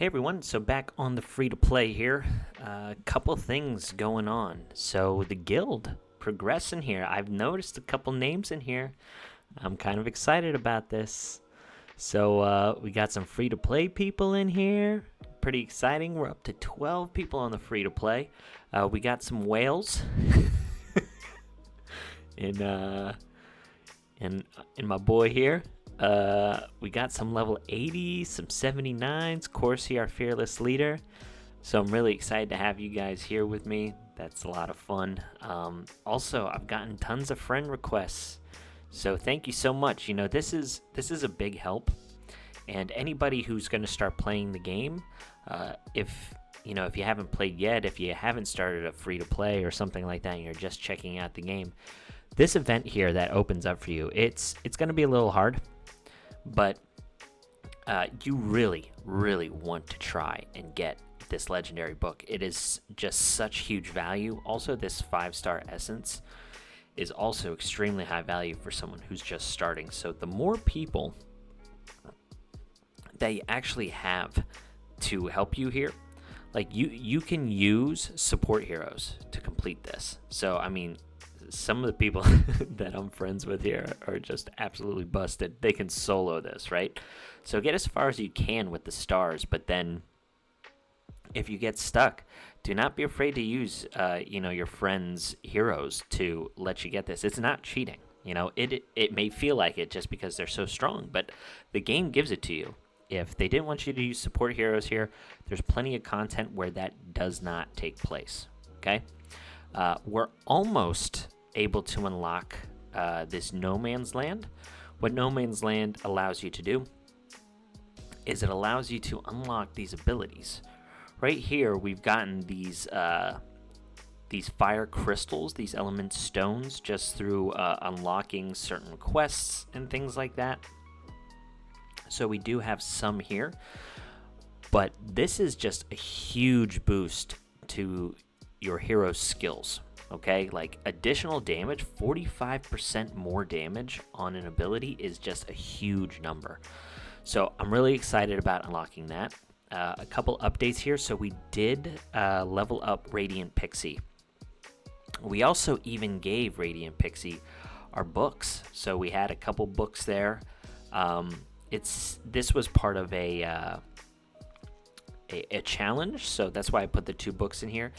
Hey everyone, so back on the free to play here. A couple things going on. So the guild progressing here. I've noticed a couple names in here. I'm kind of excited about this. So we got some free to play people in here. Pretty exciting. We're up to 12 people on the free to play. We got some whales in my boy here. We got some level 80s, some 79s, Corsi, our fearless leader. So I'm really excited to have you guys here with me. That's a lot of fun. Also, I've gotten tons of friend requests. So thank you so much. You know, this is a big help. And anybody who's going to start playing the game, if you haven't played yet, if you haven't started a free to play or something like that, and you're just checking out the game, this event here that opens up for you, it's going to be a little hard. But you really, really want to try and get this legendary book. It is just such huge value. Also, this 5-star essence is also extremely high value for someone who's just starting. So the more people that you actually have to help you here, like you can use support heroes to complete this. So, I mean, some of the people that I'm friends with here are just absolutely busted. They can solo this, right? So get as far as you can with the stars, but then if you get stuck, do not be afraid to use, your friends' heroes to let you get this. It's not cheating. It may feel like it just because they're so strong, but the game gives it to you. If they didn't want you to use support heroes here, there's plenty of content where that does not take place, okay? We're almost able to unlock this No Man's Land. What No Man's Land allows you to do is it allows you to unlock these abilities. Right here, we've gotten these fire crystals, these element stones, just through unlocking certain quests and things like that. So we do have some here, but this is just a huge boost to your hero's skills. Okay, like additional damage, 45% more damage on an ability is just a huge number. So I'm really excited about unlocking that. A couple updates here. So we did level up Radiant Pixie. We also even gave Radiant Pixie our books. So we had a couple books there. This was part of a challenge, so that's why I put the 2 books in here.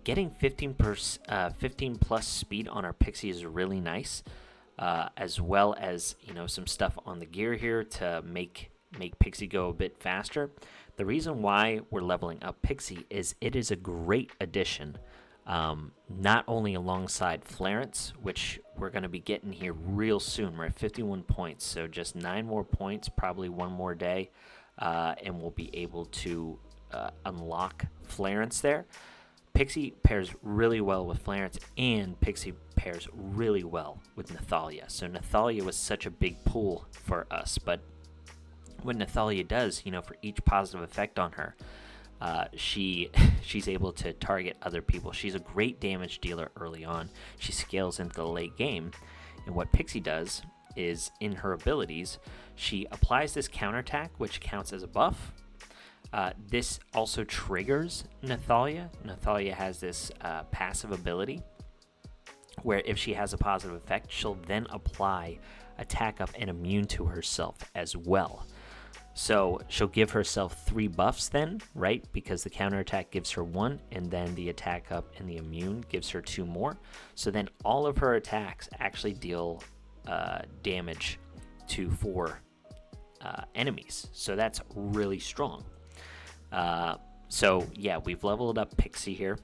Getting 15 plus speed on our Pixie is really nice, as well as some stuff on the gear here to make Pixie go a bit faster. The reason why we're leveling up Pixie is it is a great addition, not only alongside Florence, which we're going to be getting here real soon. We're at 51 points, so just 9 more points, probably one more day, and we'll be able to unlock Florence there. Pixie pairs really well with Florence, and Pixie pairs really well with Nathalia. So Nathalia was such a big pull for us, but what Nathalia does, for each positive effect on her, she's able to target other people. She's a great damage dealer early on. She scales into the late game, and what Pixie does is, in her abilities, she applies this counterattack, which counts as a buff. This also triggers Nathalia. Nathalia has this passive ability where if she has a positive effect, she'll then apply attack up and immune to herself as well. So she'll give herself 3 buffs then, right? Because the counterattack gives her 1, and then the attack up and the immune gives her 2 more. So then all of her attacks actually deal damage to 4 enemies. So that's really strong. So yeah, we've leveled up Pixie here.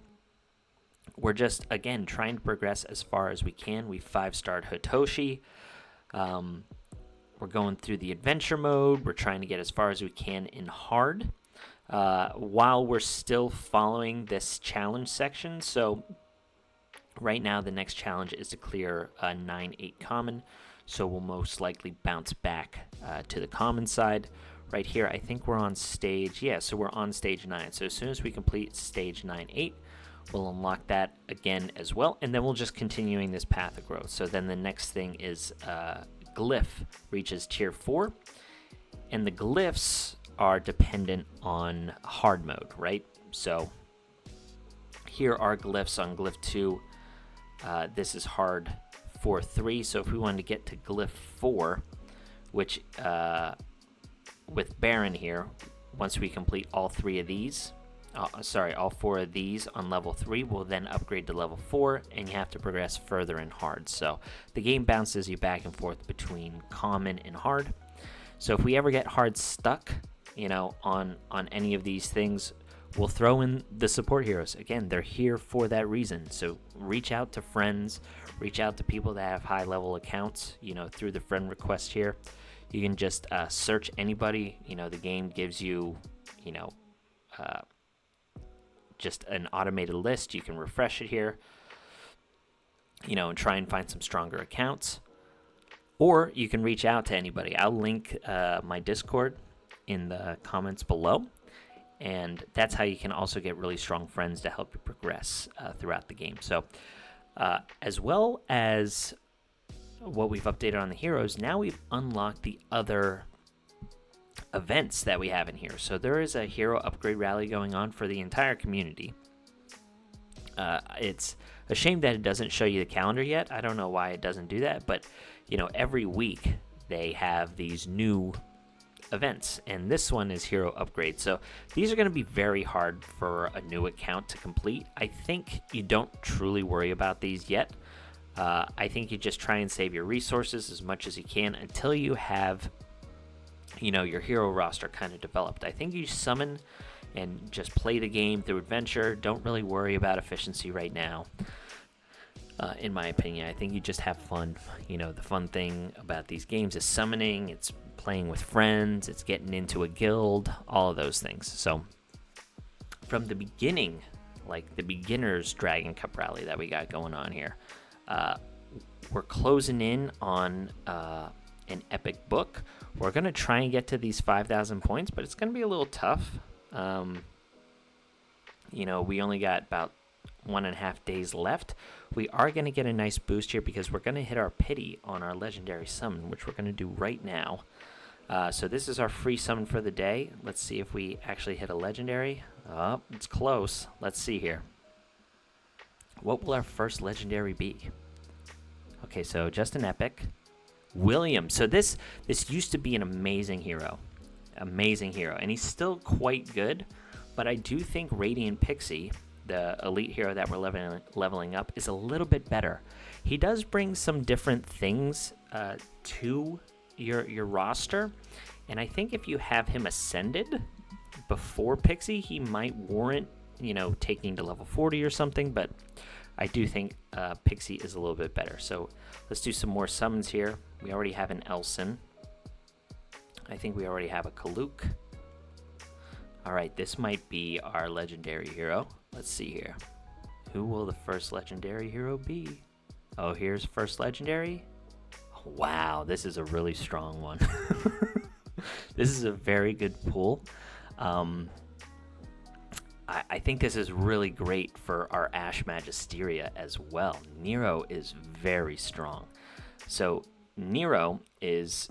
We're just, again, trying to progress as far as we can. We 5-starred Hitoshi. We're going through the adventure mode. We're trying to get as far as we can in hard, while we're still following this challenge section. So right now, the next challenge is to clear 9-8 common. So we'll most likely bounce back to the common side. Right here, I think we're on stage, so we're on stage 9. So as soon as we complete stage 9-8, we'll unlock that again as well, and then we'll just continuing this path of growth. So then the next thing is Glyph reaches tier 4, and the glyphs are dependent on hard mode, right? So here are glyphs on glyph 2. This is hard for 3. So if we wanted to get to glyph 4, which with Baron here, once we complete all 4 of these on level 3, we'll then upgrade to level 4, and you have to progress further in hard. So the game bounces you back and forth between common and hard. So if we ever get hard stuck, on any of these things, we'll throw in the support heroes. Again, they're here for that reason. So reach out to friends, reach out to people that have high level accounts, through the friend request here. You can just search anybody. The game gives you, just an automated list. You can refresh it here, and try and find some stronger accounts. Or you can reach out to anybody. I'll link my Discord in the comments below. And that's how you can also get really strong friends to help you progress throughout the game. So as well as what we've updated on the heroes, now we've unlocked the other events that we have in here. So there is a hero upgrade rally going on for the entire community. It's a shame that it doesn't show you the calendar yet. I don't know why it doesn't do that, but every week they have these new events, and this one is hero upgrade. So these are going to be very hard for a new account to complete. I think you don't truly worry about these yet. I think you just try and save your resources as much as you can until you have your hero roster kind of developed. I think you summon and just play the game through adventure. Don't really worry about efficiency right now. In my opinion, I think you just have fun. The fun thing about these games is summoning, it's playing with friends, it's getting into a guild, all of those things. So from the beginning, like the beginner's Dragon Cup rally that we got going on here, we're closing in on an epic book. We're going to try and get to these 5,000 points, but it's going to be a little tough. We only got about 1.5 days left. We are going to get a nice boost here because we're going to hit our pity on our legendary summon, which we're going to do right now. So this is our free summon for the day. Let's see if we actually hit a legendary. Oh, it's close. Let's see here. What will our first legendary be? Okay, so just an epic. William. So this used to be an amazing hero. And he's still quite good, but I do think Radiant Pixie, the elite hero that we're leveling up, is a little bit better. He does bring some different things to your roster, and I think if you have him ascended before Pixie, he might warrant taking to level 40 or something, but I do think Pixie is a little bit better. So let's do some more summons here. We already have an Elson. I think we already have a Kaluk. All right, this might be our legendary hero. Let's see here. Who will the first legendary hero be? Oh, here's first legendary. Wow, this is a really strong one. This is a very good pool. I think this is really great for our Ash Magisteria as well. Nero is very strong. So Nero is,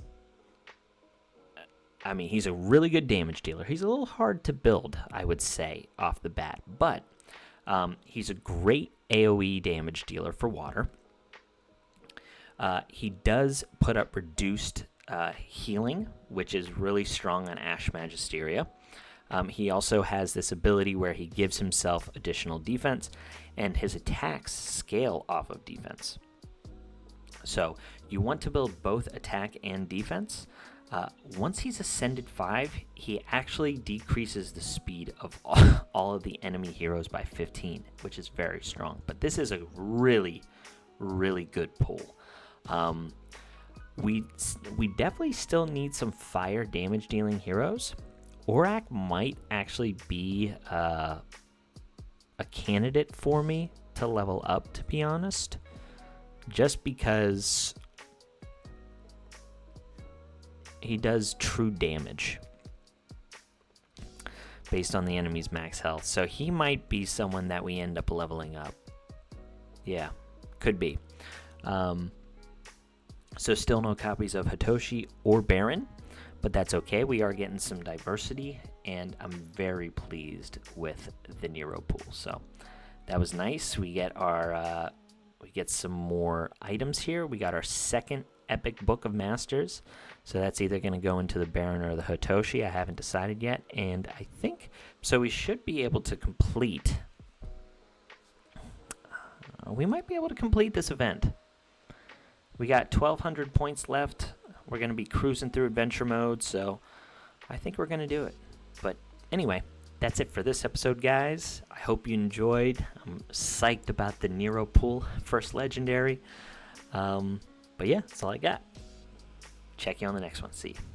he's a really good damage dealer. He's a little hard to build, I would say, off the bat. But he's a great AoE damage dealer for water. He does put up reduced healing, which is really strong on Ash Magisteria. He also has this ability where he gives himself additional defense, and his attacks scale off of defense. So you want to build both attack and defense. Once he's ascended 5, he actually decreases the speed of all of the enemy heroes by 15, which is very strong. But this is a really, really good pull. We definitely still need some fire damage dealing heroes. Aurak might actually be a candidate for me to level up, to be honest, just because he does true damage based on the enemy's max health. So he might be someone that we end up leveling up. Yeah, could be. So still no copies of Hitoshi or Baron, but that's okay. We are getting some diversity, and I'm very pleased with the Nero pool. So that was nice. We get some more items here. We got our second Epic Book of Masters. So that's either going to go into the Baron or the Hitoshi. I haven't decided yet. And I think, so we should be able to complete, we might be able to complete this event. We got 1,200 points left. We're going to be cruising through adventure mode, so I think we're going to do it. But anyway, that's it for this episode, guys. I hope you enjoyed. I'm psyched about the Nero pool, first legendary. But yeah, that's all I got. Check you on the next one. See you.